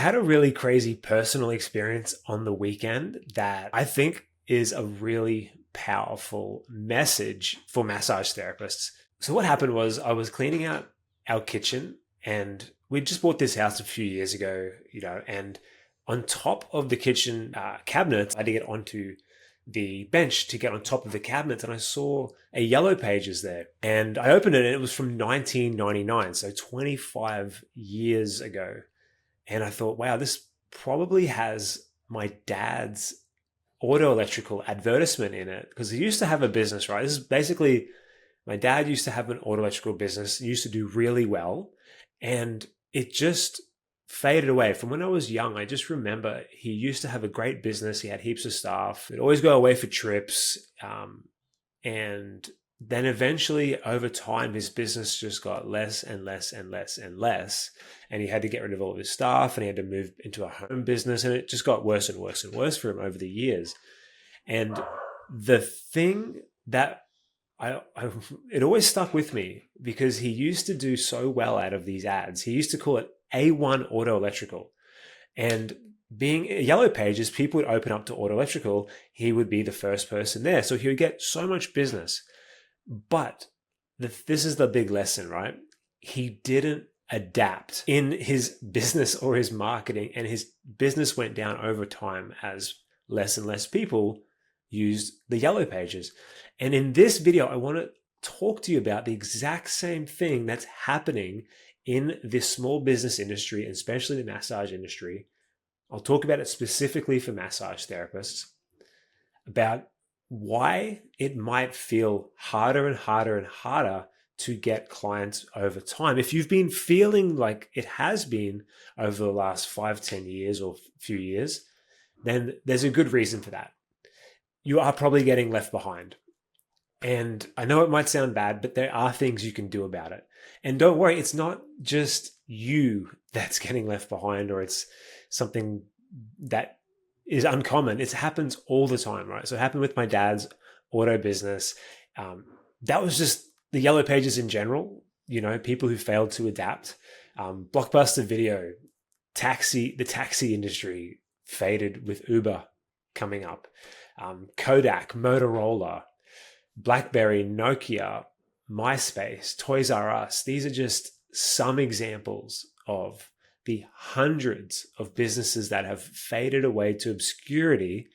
had a really crazy personal experience on the weekend that I think is a really powerful message for massage therapists. So what happened was I was cleaning out our kitchen, and we just bought this house a few years ago, and on top of the kitchen cabinets, I had to get onto the bench to get on top of the cabinets, and I saw a Yellow Pages there, and I opened it and it was from 1999, so 25 years ago. And I thought, wow, this probably has my dad's auto electrical advertisement in it, because he used to have a business, right? This is basically, my dad used to have an auto electrical business, used to do really well, and it just faded away. From when I was young, I just remember he used to have a great business. He had heaps of staff. He'd always go away for trips. And then eventually, over time, his business just got less and less and less and less. And he had to get rid of all of his staff, and he had to move into a home business. And it just got worse and worse and worse for him over the years. And the thing that it always stuck with me, because he used to do so well out of these ads. He used to call it A1 Auto Electrical. And being Yellow Pages, people would open up to Auto Electrical. He would be the first person there. So he would get so much business. But this is the big lesson, right? He didn't adapt in his business or his marketing, and his business went down over time as less and less people used the Yellow Pages. And in this video, I want to talk to you about the exact same thing that's happening in this small business industry, and especially the massage industry. I'll talk about it specifically for massage therapists, about why it might feel harder and harder and harder to get clients over time. If you've been feeling like it has been over the last 5-10 years or few years, then there's a good reason for that. You are probably getting left behind. And I know it might sound bad, but there are things you can do about it. And don't worry, it's not just you that's getting left behind, or it's something that is uncommon. It happens all the time, right? So it happened with my dad's auto business. That was just the Yellow Pages in general, people who failed to adapt. Blockbuster Video, the taxi industry faded with Uber coming up. Kodak, Motorola, BlackBerry, Nokia, MySpace, Toys R Us. These are just some examples of the hundreds of businesses that have faded away to obscurity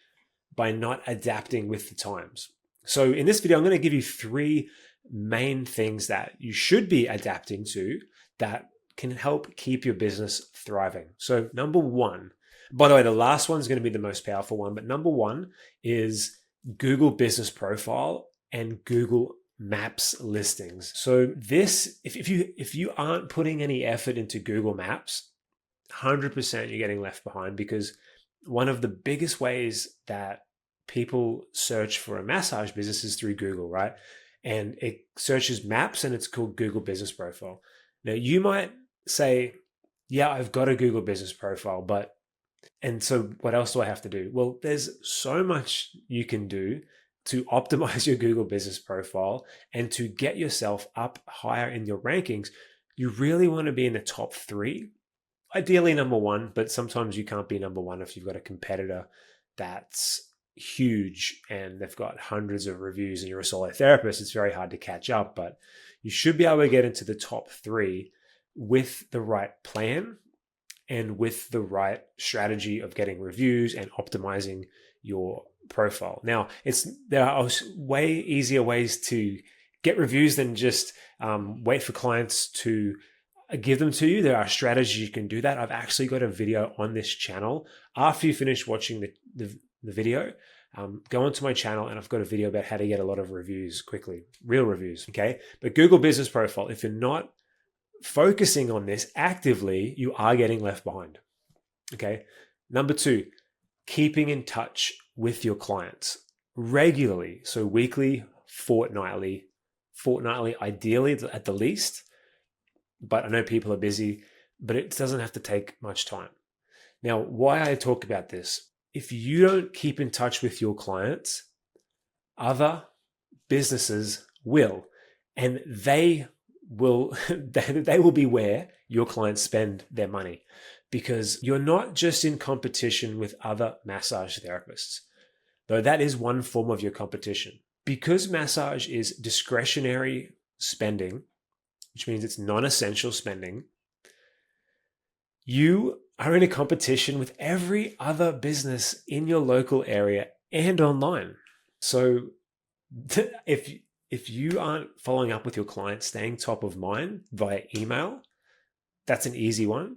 by not adapting with the times. So in this video, I'm going to give you 3 main things that you should be adapting to that can help keep your business thriving. So number 1, by the way, the last one is going to be the most powerful one, but number 1 is Google Business Profile and Google Maps listings. So this, if you aren't putting any effort into Google Maps, 100% you're getting left behind, because one of the biggest ways that people search for a massage business is through Google, right? And it searches maps, and it's called Google Business Profile. Now you might say, yeah, I've got a Google Business Profile, and so what else do I have to do? Well, there's so much you can do to optimize your Google Business Profile and to get yourself up higher in your rankings. You really want to be in the top 3, ideally number 1, but sometimes you can't be number 1 if you've got a competitor that's huge and they've got hundreds of reviews and you're a solo therapist. It's very hard to catch up, but you should be able to get into the top 3 with the right plan and with the right strategy of getting reviews and optimizing your profile. Now, there are way easier ways to get reviews than just wait for clients to give them to you. There are strategies you can do that. I've actually got a video on this channel. After you finish watching the video, go onto my channel, and I've got a video about how to get a lot of reviews quickly, real reviews, okay? But Google Business Profile, if you're not focusing on this actively, you are getting left behind, okay? Number 2, keeping in touch with your clients regularly. So weekly, fortnightly ideally at the least. But I know people are busy, but it doesn't have to take much time. Now, why I talk about this, if you don't keep in touch with your clients, other businesses will, and they will be where your clients spend their money. because you're not just in competition with other massage therapists, though that is one form of your competition. Because massage is discretionary spending, which means it's non-essential spending, you are in a competition with every other business in your local area and online. So if you aren't following up with your clients, staying top of mind via email, that's an easy one.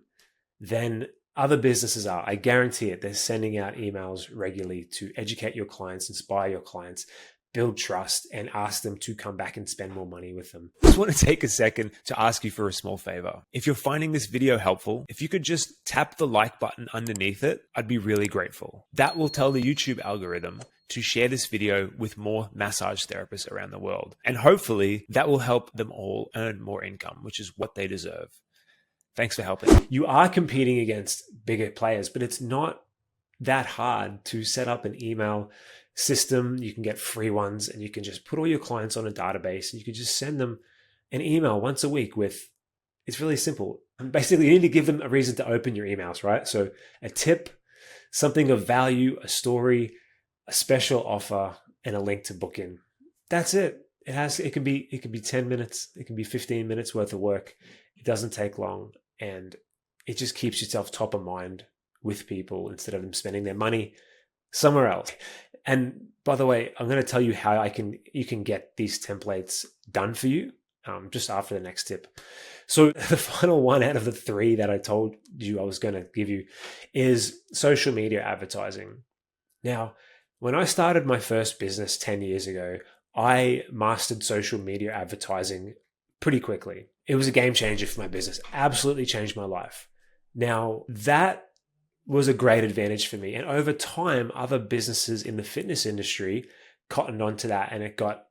Then other businesses are. I guarantee it. They're sending out emails regularly to educate your clients, inspire your clients, build trust, and ask them to come back and spend more money with them. I just want to take a second to ask you for a small favor. If you're finding this video helpful, if you could just tap the like button underneath it, I'd be really grateful. That will tell the YouTube algorithm to share this video with more massage therapists around the world. And hopefully that will help them all earn more income, which is what they deserve. Thanks for helping. You are competing against bigger players, but it's not that hard to set up an email system. You can get free ones and you can just put all your clients on a database and you can just send them an email once a week with, it's really simple. And basically, you need to give them a reason to open your emails, right? So a tip, something of value, a story, a special offer, and a link to book in. That's it. It can be 10 minutes, it can be 15 minutes worth of work. It doesn't take long, and it just keeps yourself top of mind with people instead of them spending their money somewhere else. And by the way, I'm going to tell you how you can get these templates done for you just after the next tip. So the final one out of the three that I told you I was going to give you is social media advertising. Now, when I started my first business 10 years ago, I mastered social media advertising pretty quickly. It was a game changer for my business. Absolutely changed my life. Now, that was a great advantage for me. And over time, other businesses in the fitness industry cottoned onto that, and it got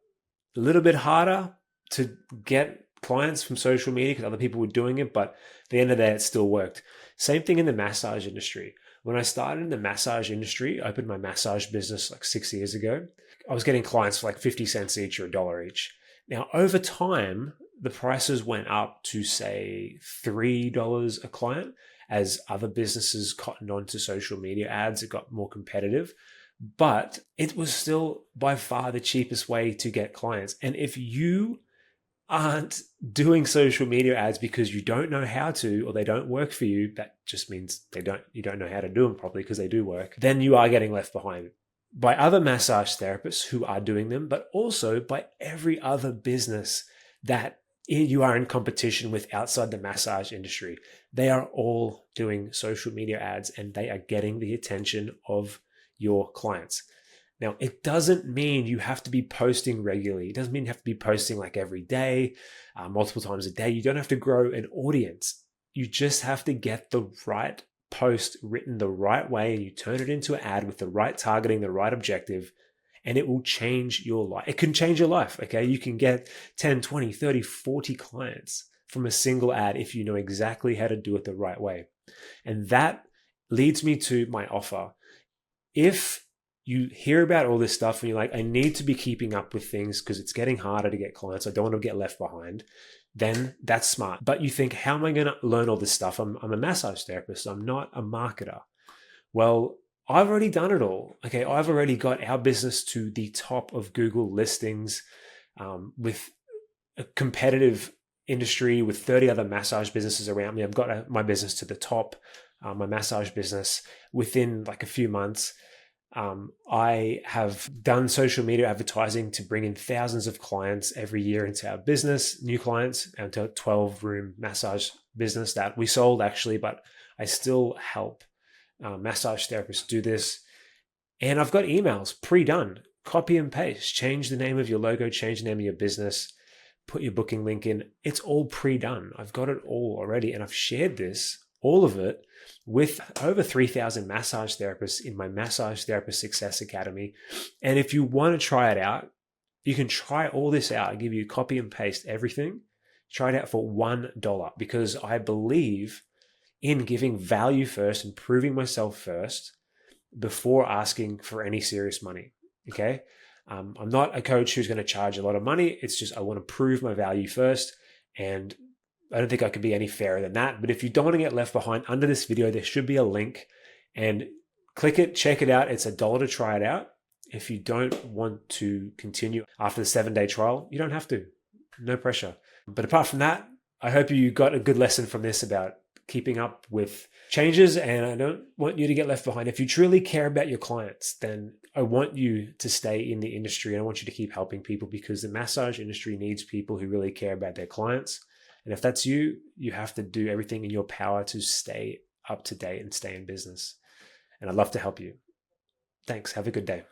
a little bit harder to get clients from social media because other people were doing it. But at the end of the day, it still worked. Same thing in the massage industry. When I started in the massage industry, I opened my massage business like 6 years ago. I was getting clients for like 50 cents each or $1 each. Now, over time, the prices went up to say $3 a client. As other businesses cottoned on to social media ads, it got more competitive, but it was still by far the cheapest way to get clients. And if you aren't doing social media ads because you don't know how to, or they don't work for you, that just means you don't know how to do them properly, because they do work, then you are getting left behind by other massage therapists who are doing them, but also by every other business that you are in competition with outside the massage industry. They are all doing social media ads and they are getting the attention of your clients. Now, it doesn't mean you have to be posting regularly. It doesn't mean you have to be posting like every day, multiple times a day. You don't have to grow an audience. You just have to get the right post written the right way, and you turn it into an ad with the right targeting, the right objective, and it will change your life. It can change your life, okay? You can get 10, 20, 30, 40 clients from a single ad if you know exactly how to do it the right way. And that leads me to my offer. If you hear about all this stuff and you're like, I need to be keeping up with things because it's getting harder to get clients, I don't want to get left behind, then that's smart. But you think, how am I going to learn all this stuff? I'm a massage therapist. I'm not a marketer. Well, I've already done it all. Okay, I've already got our business to the top of Google listings with a competitive industry with 30 other massage businesses around me. I've got my business to the top, my massage business, within like a few months. I have done social media advertising to bring in thousands of clients every year into our business, new clients, into a 12-room massage business that we sold actually, but I still help massage therapists do this. And I've got emails pre-done, copy and paste, change the name of your logo, change the name of your business, put your booking link in. It's all pre-done. I've got it all already. And I've shared this, all of it, with over 3,000 massage therapists in my Massage Therapist Success Academy. And if you want to try it out, you can try all this out. I give you copy and paste everything. Try it out for $1 because I believe in giving value first, improving myself first before asking for any serious money. Okay. I'm not a coach who's going to charge a lot of money. It's just, I want to prove my value first. And I don't think I could be any fairer than that. But if you don't want to get left behind, under this video, there should be a link, and click it, check it out. It's $1 to try it out. If you don't want to continue after the 7-day trial, you don't have to. No pressure. But apart from that, I hope you got a good lesson from this about keeping up with changes, and I don't want you to get left behind. If you truly care about your clients, then I want you to stay in the industry, and I want you to keep helping people, because the massage industry needs people who really care about their clients. And if that's you, you have to do everything in your power to stay up to date and stay in business. And I'd love to help you. Thanks. Have a good day.